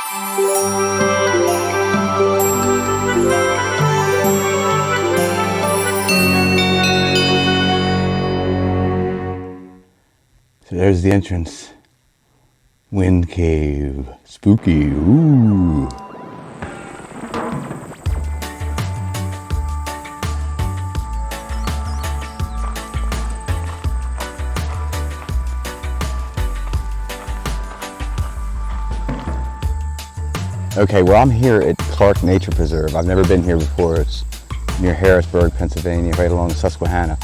So there's the entrance. Wind cave. Spooky. Ooh. Okay, well, I'm here at Clark Nature Preserve. I've never been here before. It's near Harrisburg, Pennsylvania, right along the Susquehanna.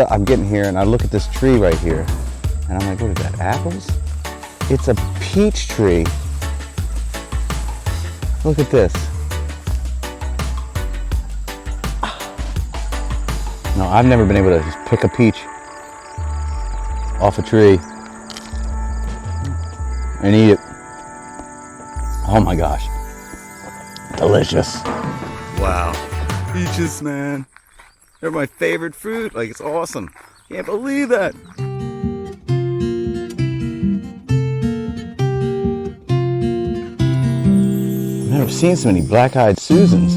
I'm getting here and I look at this tree right here and I'm like, what is that, apples? It's a peach tree. Look at this. No, I've never been able to just pick a peach off a tree and eat it. Oh my gosh. Delicious. Wow. Peaches, man. They're my favorite fruit. Like, it's awesome. Can't believe that. I've never seen so many black-eyed Susans.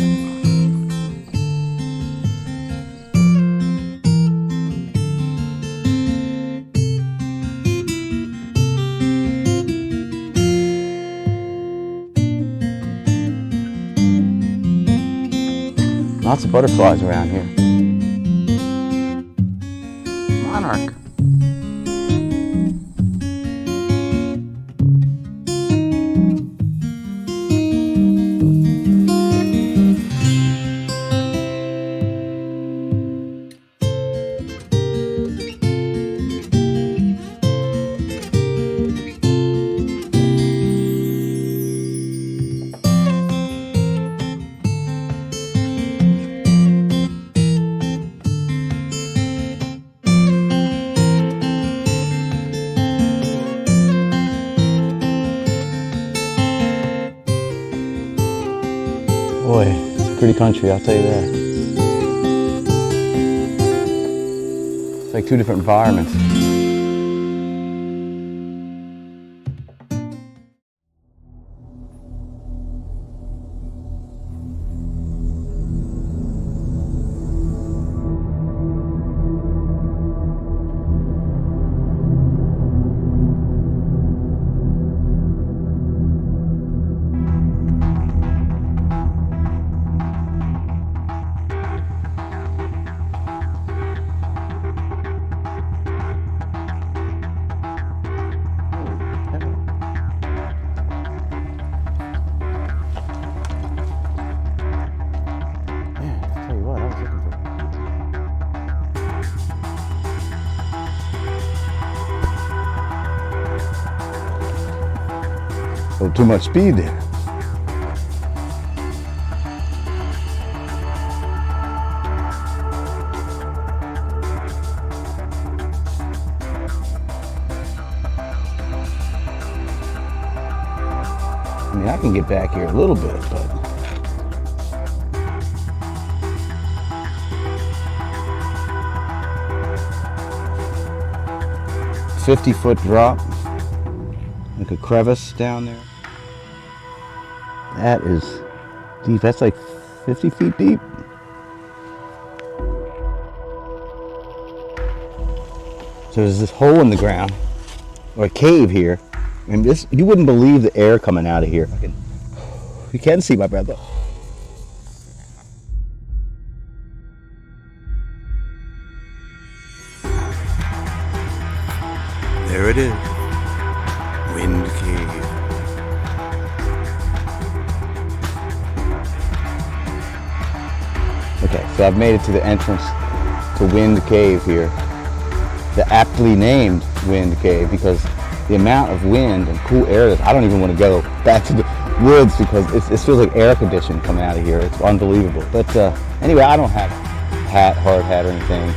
Lots of butterflies around here. Monarch. Boy, it's a pretty country, I'll tell you that. It's like two different environments. A little too much speed there. I mean, I can get back here a little bit, but 50-foot drop, like a crevice down there. That is deep. That's like 50 feet deep. So there's this hole in the ground, or a cave here, and this, you wouldn't believe the air coming out of here. You can see my breath. There it is, Wind Cave. Okay, so I've made it to the entrance to Wind Cave here. The aptly named Wind Cave because the amount of wind and cool air that I don't even want to go back to the woods because it feels like air conditioning coming out of here. It's unbelievable. But anyway, I don't have a hat, hard hat or anything.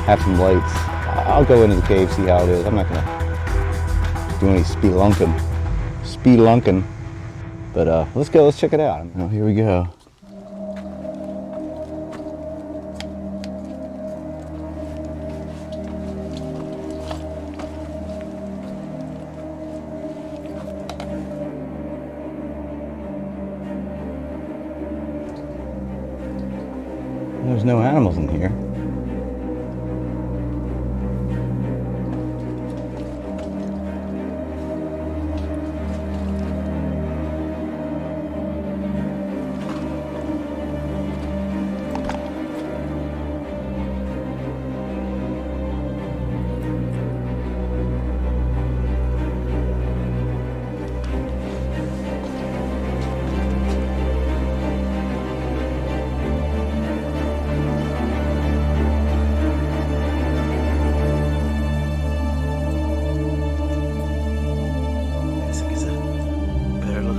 Have some lights. I'll go into the cave, see how it is. I'm not going to do any spelunking. But let's go, let's check it out. Oh, here we go. there's no animals in here.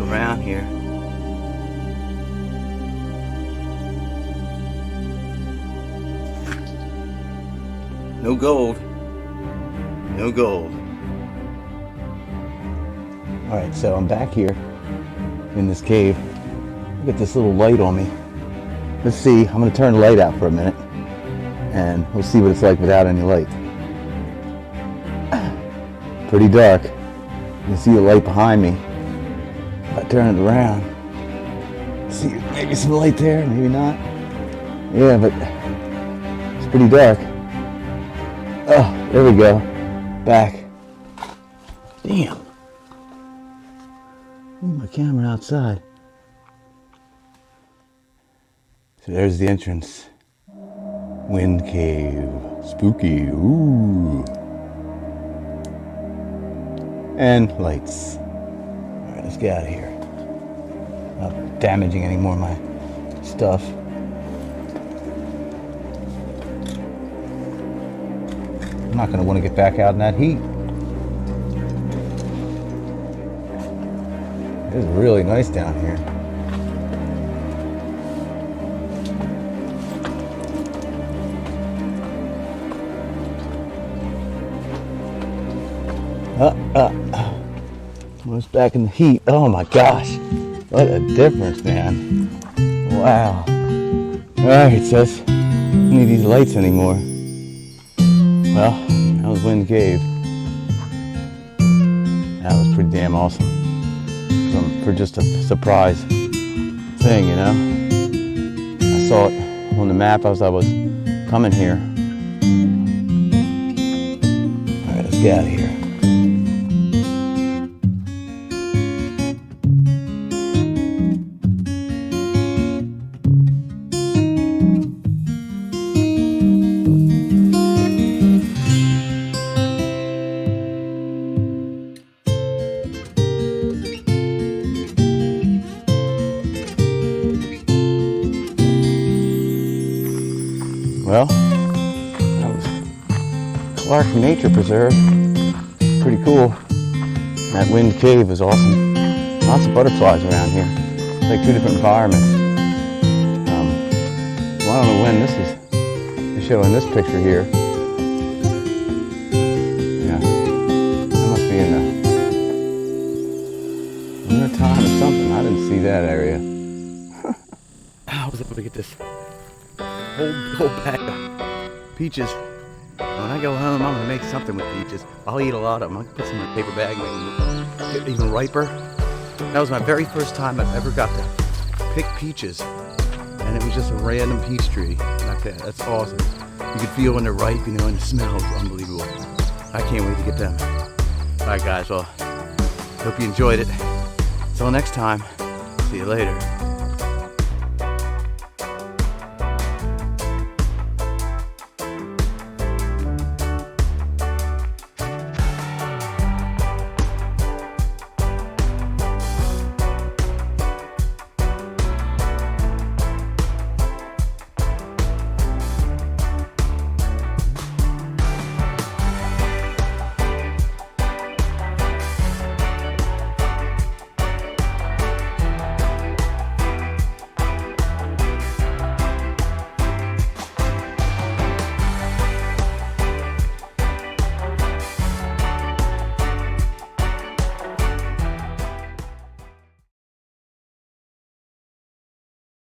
Around here. No gold. No gold. Alright, so I'm back here in this cave. Look at this little light on me. Let's see, I'm going to turn the light out for a minute and we'll see what it's like without any light. Pretty dark. You can see the light behind me. If I turn it around, see maybe some light there, maybe not. Yeah, but it's pretty dark. Oh, there we go. Back. Damn. Leave my camera outside. So there's the entrance. Wind cave. Spooky. Ooh. And lights. Alright, let's get out of here. Not damaging any more of my stuff. I'm not going to want to get back out in that heat. It's really nice down here. Almost back in the heat. Oh my gosh. What a difference, man. Wow. Alright, so I don't need these lights anymore. Well, that was Wind Cave. That was pretty damn awesome. For just a surprise thing, you know. I saw it on the map as I was coming here. Alright, let's get out of here. Well, that was Clark Nature Preserve. Pretty cool. That Wind Cave was awesome. Lots of butterflies around here. It's like two different environments. Well, I don't know when this is. They're showing this picture here. Yeah, that must be in the winter time or something. I didn't see that area. I was able to get this whole pack of peaches. When I go home, I'm gonna make something with peaches. I'll eat a lot of them. I'll put some in a paper bag, make them get even riper. That was my very first time I've ever got to pick peaches, and it was just a random peach tree like that. That's awesome. You can feel when they're ripe, you know, and the smell is unbelievable. I can't wait to get them. All right, guys. Well, hope you enjoyed it. Until next time. See you later.